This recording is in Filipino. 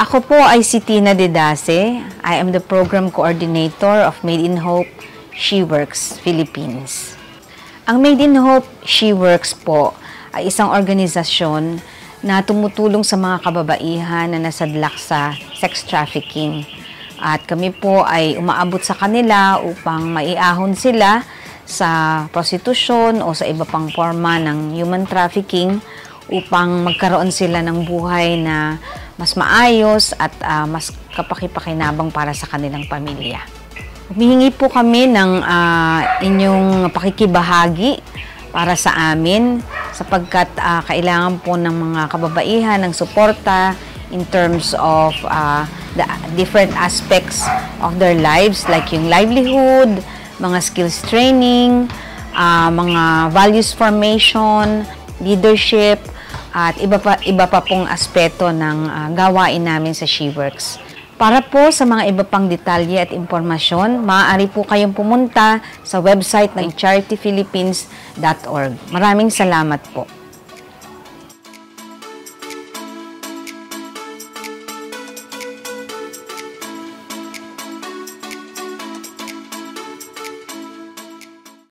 Ako po ay si Tina Dedase. I am the Program Coordinator of Made in Hope She Works Philippines. Ang Made in Hope She Works po ay isang organisasyon na tumutulong sa mga kababaihan na nasadlak sa sex trafficking. At kami po ay umaabot sa kanila upang maiahon sila sa prostitusyon o sa iba pang forma ng human trafficking upang magkaroon sila ng buhay na mas maayos at mas kapakipakinabang para sa kanilang pamilya. Humihingi po kami ng inyong pakikibahagi para sa amin sapagkat kailangan po ng mga kababaihan ng suporta in terms of the different aspects of their lives like yung livelihood, mga skills training, mga values formation, leadership, at iba pa pong aspeto ng gawain namin sa She Works. Para po sa mga iba pang detalye at impormasyon, maaari po kayong pumunta sa website ng charityphilippines.org. Maraming salamat po.